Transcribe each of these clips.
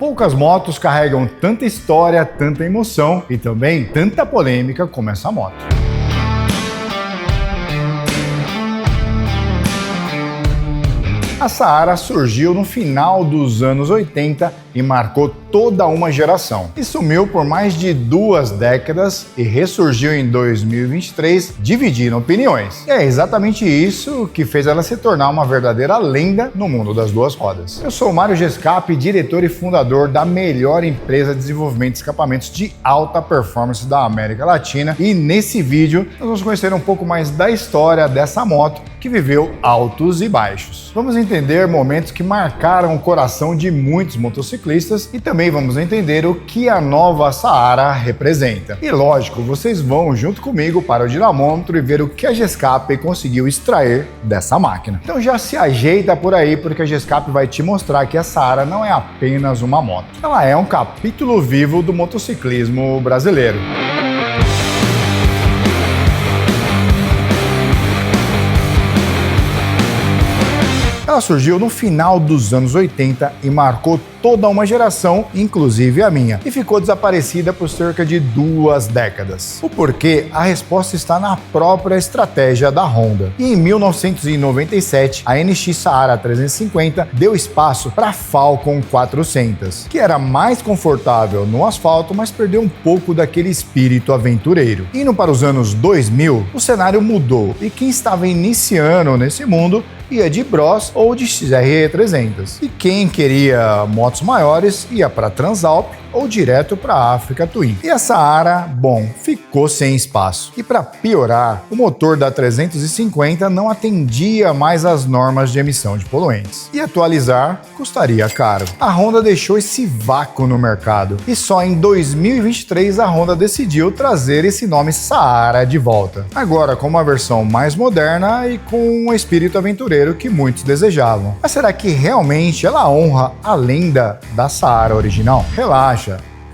Poucas motos carregam tanta história, tanta emoção e também tanta polêmica como essa moto. A Saara surgiu no final dos anos 80 e marcou toda uma geração. E sumiu por mais de 2 décadas e ressurgiu em 2023, dividindo opiniões. E é exatamente isso que fez ela se tornar uma verdadeira lenda no mundo das duas rodas. Eu sou o Mário Gescapi, diretor e fundador da melhor empresa de desenvolvimento de escapamentos de alta performance da América Latina, e nesse vídeo nós vamos conhecer um pouco mais da história dessa moto que viveu altos e baixos. Vamos entender momentos que marcaram o coração de muitos motociclistas e também vamos entender o que a nova Saara representa. E lógico, vocês vão junto comigo para o dinamômetro e ver o que a Gescapi conseguiu extrair dessa máquina. Então já se ajeita por aí, porque a Gescapi vai te mostrar que a Saara não é apenas uma moto. Ela é um capítulo vivo do motociclismo brasileiro. Ela surgiu no final dos anos 80 e marcou toda uma geração, inclusive a minha, e ficou desaparecida por cerca de 2 décadas. O porquê? A resposta está na própria estratégia da Honda. E em 1997, a NX Saara 350 deu espaço para a Falcon 400, que era mais confortável no asfalto, mas perdeu um pouco daquele espírito aventureiro. Indo para os anos 2000, o cenário mudou e quem estava iniciando nesse mundo ia de Bros ou de XRE 300. E quem queria motos maiores ia para Transalp ou direto para a Africa Twin. E a Saara, bom, ficou sem espaço. E para piorar, o motor da 350 não atendia mais às normas de emissão de poluentes. E atualizar custaria caro. A Honda deixou esse vácuo no mercado. E só em 2023 a Honda decidiu trazer esse nome Saara de volta. Agora com uma versão mais moderna e com um espírito aventureiro que muitos desejavam. Mas será que realmente ela honra a lenda da Saara original? Relaxa,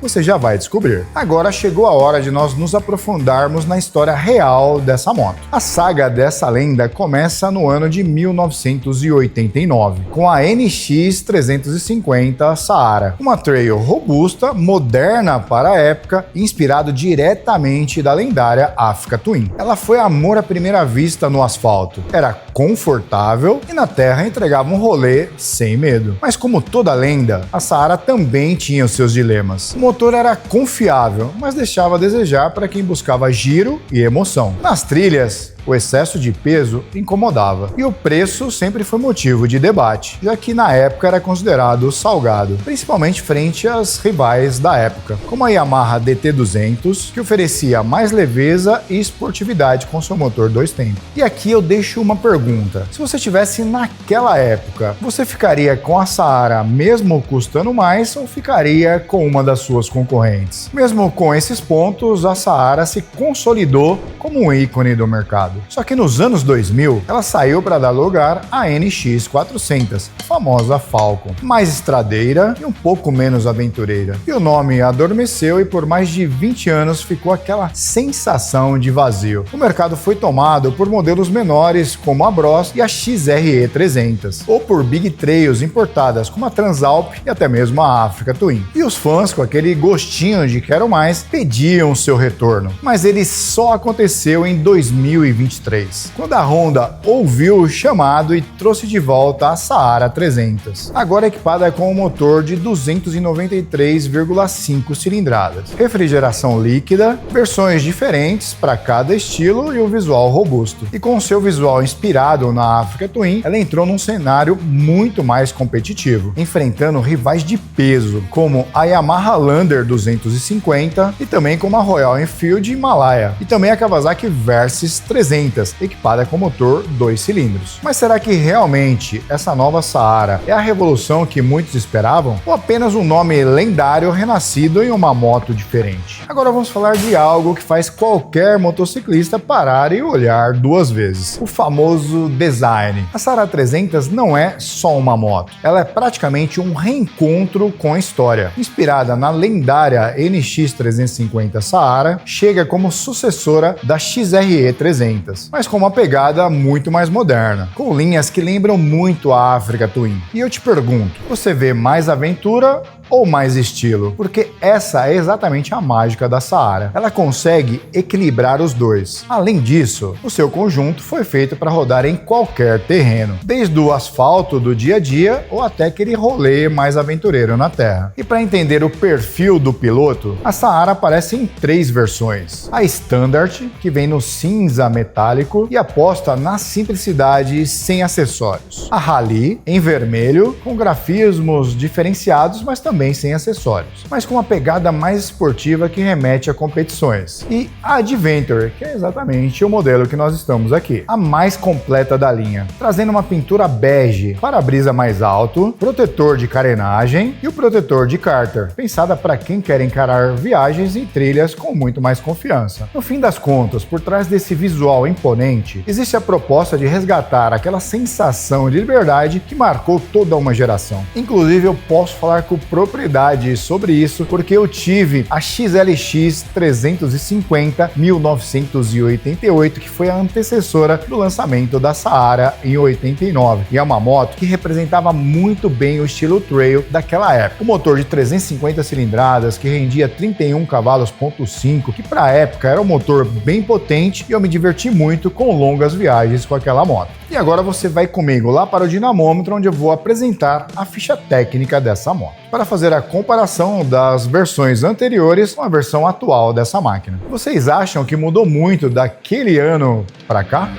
você já vai descobrir. Agora chegou a hora de nós nos aprofundarmos na história real dessa moto. A saga dessa lenda começa no ano de 1989, com a NX 350 Saara, uma trail robusta, moderna para a época, inspirado diretamente da lendária Africa Twin. Ela foi amor à primeira vista no asfalto. Era confortável e na terra entregava um rolê sem medo. Mas como toda lenda, a Saara também tinha os seus dilemas. O motor era confiável, mas deixava a desejar para quem buscava giro e emoção. Nas trilhas, o excesso de peso incomodava, e o preço sempre foi motivo de debate, já que na época era considerado salgado, principalmente frente às rivais da época, como a Yamaha DT200, que oferecia mais leveza e esportividade com seu motor 2 tempos. E aqui eu deixo uma pergunta: se você estivesse naquela época, você ficaria com a Saara mesmo custando mais ou ficaria com uma das suas concorrentes? Mesmo com esses pontos, a Saara se consolidou como um ícone do mercado. Só que nos anos 2000, ela saiu para dar lugar à NX 400, a famosa Falcon, mais estradeira e um pouco menos aventureira. E o nome adormeceu e por mais de 20 anos ficou aquela sensação de vazio. O mercado foi tomado por modelos menores como a Bros e a XRE 300, ou por Big Trails importadas como a Transalp e até mesmo a Africa Twin. E os fãs, com aquele gostinho de quero mais, pediam seu retorno. Mas ele só aconteceu em 2023, quando a Honda ouviu o chamado e trouxe de volta a Saara 300, agora equipada com um motor de 293,5 cilindradas, refrigeração líquida, versões diferentes para cada estilo e um visual robusto. E com seu visual inspirado na Africa Twin, ela entrou num cenário muito mais competitivo, enfrentando rivais de peso, como a Yamaha Lander 250 e também como a Royal Enfield Himalaya, e também a Kawasaki Versys 300, equipada com motor 2 cilindros. Mas será que realmente essa nova Saara é a revolução que muitos esperavam? Ou apenas um nome lendário renascido em uma moto diferente? Agora vamos falar de algo que faz qualquer motociclista parar e olhar 2 vezes: o famoso design. A Saara 300 não é só uma moto, ela é praticamente um reencontro com a história. Inspirada na lendária NX 350 Saara, chega como sucessora da XRE 300, mas com uma pegada muito mais moderna, com linhas que lembram muito a Africa Twin. E eu te pergunto, você vê mais aventura ou mais estilo? Porque essa é exatamente a mágica da Saara. Ela consegue equilibrar os dois. Além disso, o seu conjunto foi feito para rodar em qualquer terreno, desde o asfalto do dia a dia ou até aquele rolê mais aventureiro na terra. E para entender o perfil do piloto, a Saara aparece em 3 versões. A Standard, que vem no cinza metálico e aposta na simplicidade sem acessórios. A Rally, em vermelho, com grafismos diferenciados, mas também sem acessórios, mas com uma pegada mais esportiva que remete a competições. E a Adventure, que é exatamente o modelo que nós estamos aqui, a mais completa da linha, trazendo uma pintura bege, para-brisa mais alto, protetor de carenagem e o protetor de cárter, pensada para quem quer encarar viagens em trilhas com muito mais confiança. No fim das contas, por trás desse visual imponente, existe a proposta de resgatar aquela sensação de liberdade que marcou toda uma geração. Inclusive, eu posso falar com propriedade sobre isso, porque eu tive a XLX 350 1988, que foi a antecessora do lançamento da Saara em 89, e é uma moto que representava muito bem o estilo trail daquela época. O motor de 350 cilindradas, que rendia 31 cavalos,5, que para a época era um motor bem potente, e eu me diverti muito com longas viagens com aquela moto. E agora você vai comigo lá para o dinamômetro, onde eu vou apresentar a ficha técnica dessa moto, para fazer a comparação das versões anteriores com a versão atual dessa máquina. Vocês acham que mudou muito daquele ano para cá?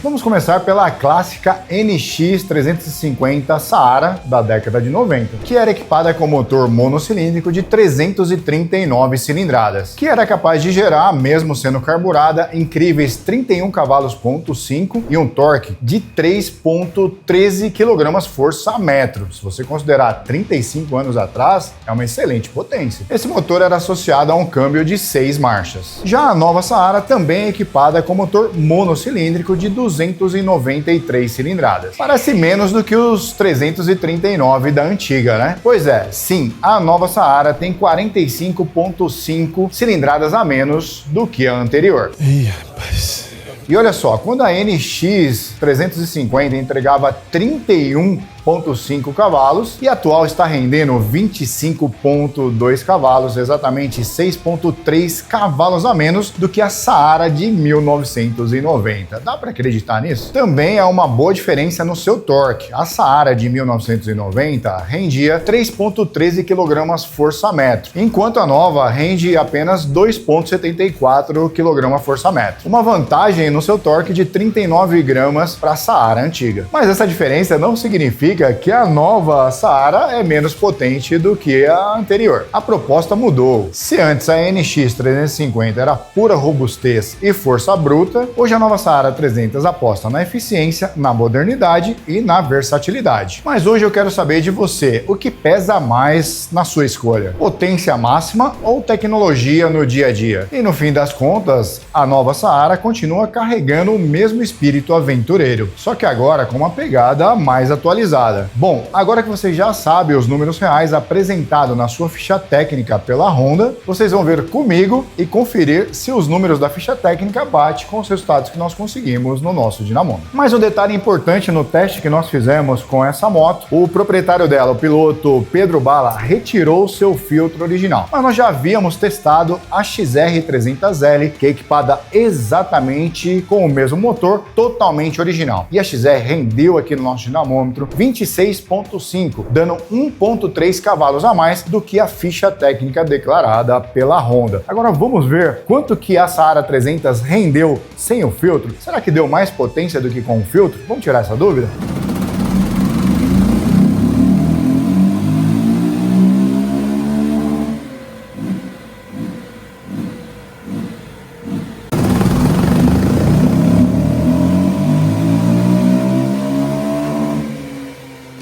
Vamos começar pela clássica NX 350 Saara da década de 90, que era equipada com motor monocilíndrico de 339 cilindradas, que era capaz de gerar, mesmo sendo carburada, incríveis 31 cavalos,5 e um torque de 3,13 kgfm. Se você considerar 35 anos atrás, é uma excelente potência. Esse motor era associado a um câmbio de 6 marchas. Já a nova Saara também é equipada com motor monocilíndrico de 293 cilindradas. Parece menos do que os 339 da antiga, né? Pois é, sim, a nova Saara tem 45,5 cilindradas a menos do que a anterior. Ih, rapaz. E olha só, quando a NX 350 entregava 31,5 cavalos e a atual está rendendo 25,2 cavalos, exatamente 6,3 cavalos a menos do que a Saara de 1990. Dá para acreditar nisso? Também é uma boa diferença no seu torque. A Saara de 1990 rendia 3,13 kgfm, enquanto a nova rende apenas 2,74 kgfm. Uma vantagem no seu torque de 39 gramas para a Saara antiga. Mas essa diferença não significa que a nova Saara é menos potente do que a anterior. A proposta mudou. Se antes a NX 350 era pura robustez e força bruta, hoje a nova Saara 300 aposta na eficiência, na modernidade e na versatilidade. Mas hoje eu quero saber de você, o que pesa mais na sua escolha? Potência máxima ou tecnologia no dia a dia? E no fim das contas, a nova Saara continua carregando o mesmo espírito aventureiro, só que agora com uma pegada mais atualizada. Bom, agora que você já sabe os números reais apresentados na sua ficha técnica pela Honda, vocês vão ver comigo e conferir se os números da ficha técnica batem com os resultados que nós conseguimos no nosso dinamômetro. Mas um detalhe importante no teste que nós fizemos com essa moto, o proprietário dela, o piloto Pedro Bala, retirou seu filtro original. Mas nós já havíamos testado a XR300L, que é equipada exatamente com o mesmo motor, totalmente original. E a XR rendeu aqui no nosso dinamômetro 26,5, dando 1,3 cavalos a mais do que a ficha técnica declarada pela Honda. Agora vamos ver quanto que a Saara 300 rendeu sem o filtro. Será que deu mais potência do que com o filtro? Vamos tirar essa dúvida?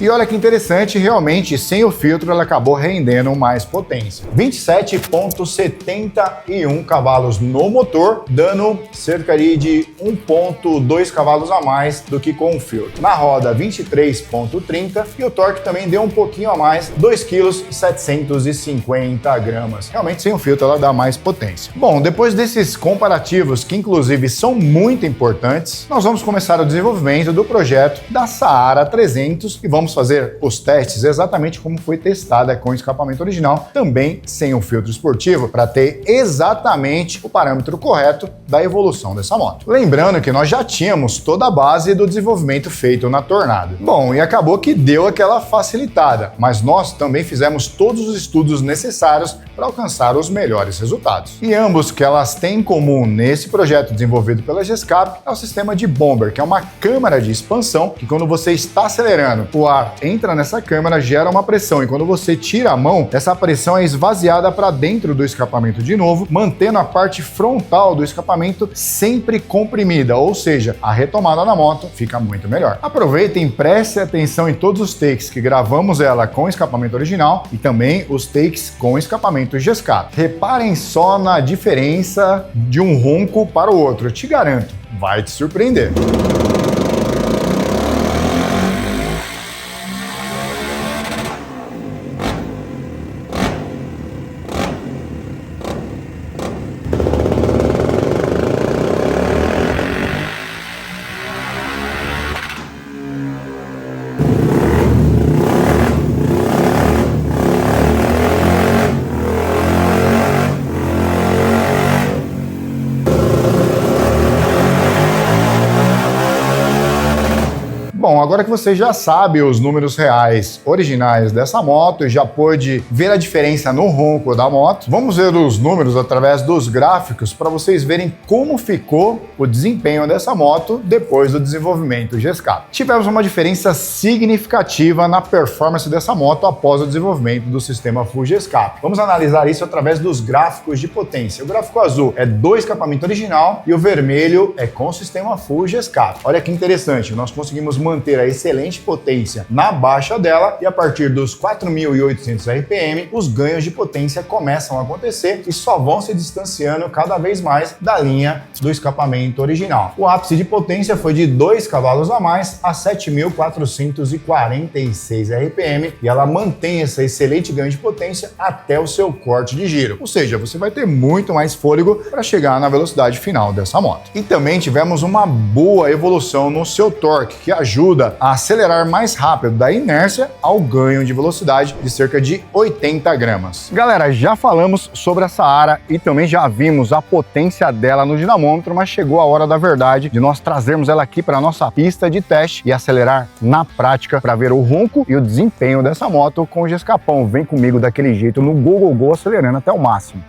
E olha que interessante, realmente, sem o filtro ela acabou rendendo mais potência. 27,71 cavalos no motor, dando cerca de 1,2 cavalos a mais do que com o filtro. Na roda, 23,30 e o torque também deu um pouquinho a mais, 2,750 kg. Realmente, sem o filtro ela dá mais potência. Bom, depois desses comparativos, que inclusive são muito importantes, nós vamos começar o desenvolvimento do projeto da Saara 300 e vamos fazer os testes exatamente como foi testada com o escapamento original, também sem o filtro esportivo, para ter exatamente o parâmetro correto da evolução dessa moto. Lembrando que nós já tínhamos toda a base do desenvolvimento feito na Tornado. Bom, e acabou que deu aquela facilitada, mas nós também fizemos todos os estudos necessários para alcançar os melhores resultados. E ambos que elas têm em comum nesse projeto desenvolvido pela Gescap é o sistema de bomber, que é uma câmara de expansão que quando você está acelerando, o ar entra nessa câmara, gera uma pressão e quando você tira a mão, essa pressão é esvaziada para dentro do escapamento de novo, mantendo a parte frontal do escapamento sempre comprimida, ou seja, a retomada da moto fica muito melhor. Aproveitem, preste atenção em todos os takes que gravamos ela com escapamento original e também os takes com escapamento Gescap. Reparem só na diferença de um ronco para o outro, eu te garanto, vai te surpreender. Bom, agora que você já sabe os números reais originais dessa moto e já pôde ver a diferença no ronco da moto, vamos ver os números através dos gráficos para vocês verem como ficou o desempenho dessa moto depois do desenvolvimento Gescap. Tivemos uma diferença significativa na performance dessa moto após o desenvolvimento do sistema Full Gescap. Vamos analisar isso através dos gráficos de potência. O gráfico azul é do escapamento original e o vermelho é com o sistema Full Gescap. Olha que interessante, nós conseguimos manter a excelente potência na baixa dela e a partir dos 4.800 RPM, os ganhos de potência começam a acontecer e só vão se distanciando cada vez mais da linha do escapamento original. O ápice de potência foi de 2 cavalos a mais a 7.446 RPM e ela mantém esse excelente ganho de potência até o seu corte de giro. Ou seja, você vai ter muito mais fôlego para chegar na velocidade final dessa moto. E também tivemos uma boa evolução no seu torque, que ajuda a acelerar mais rápido da inércia ao ganho de velocidade de cerca de 80 gramas. Galera, já falamos sobre a Saara e também já vimos a potência dela no dinamômetro, mas chegou a hora da verdade de nós trazermos ela aqui para a nossa pista de teste e acelerar na prática para ver o ronco e o desempenho dessa moto com o Gescapão. Vem comigo daquele jeito no go, go, go, acelerando até o máximo.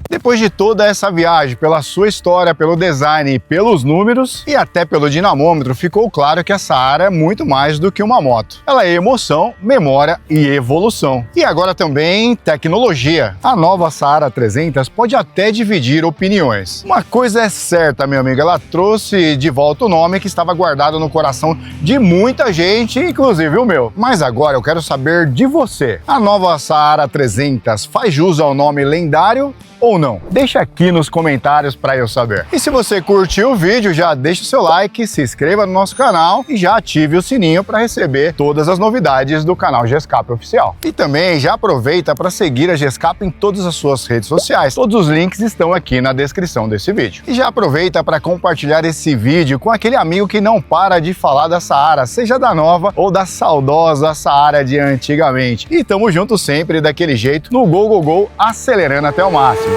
Depois de toda essa viagem, pela sua história, pelo design e pelos números, e até pelo dinamômetro, ficou claro que a Saara é muito mais do que uma moto. Ela é emoção, memória e evolução. E agora também tecnologia. A nova Saara 300 pode até dividir opiniões. Uma coisa é certa, meu amigo, ela trouxe de volta o nome que estava guardado no coração de muita gente, inclusive o meu. Mas agora eu quero saber de você. A nova Saara 300 faz jus ao nome lendário ou não? Deixa aqui nos comentários para eu saber. E se você curtiu o vídeo, já deixa o seu like, se inscreva no nosso canal e já ative o sininho para receber todas as novidades do canal Gescap Oficial. E também já aproveita para seguir a Gescap em todas as suas redes sociais. Todos os links estão aqui na descrição desse vídeo. E já aproveita para compartilhar esse vídeo com aquele amigo que não para de falar da Saara, seja da nova ou da saudosa Saara de antigamente. E tamo junto sempre daquele jeito no Go, Go, Go, acelerando até o máximo.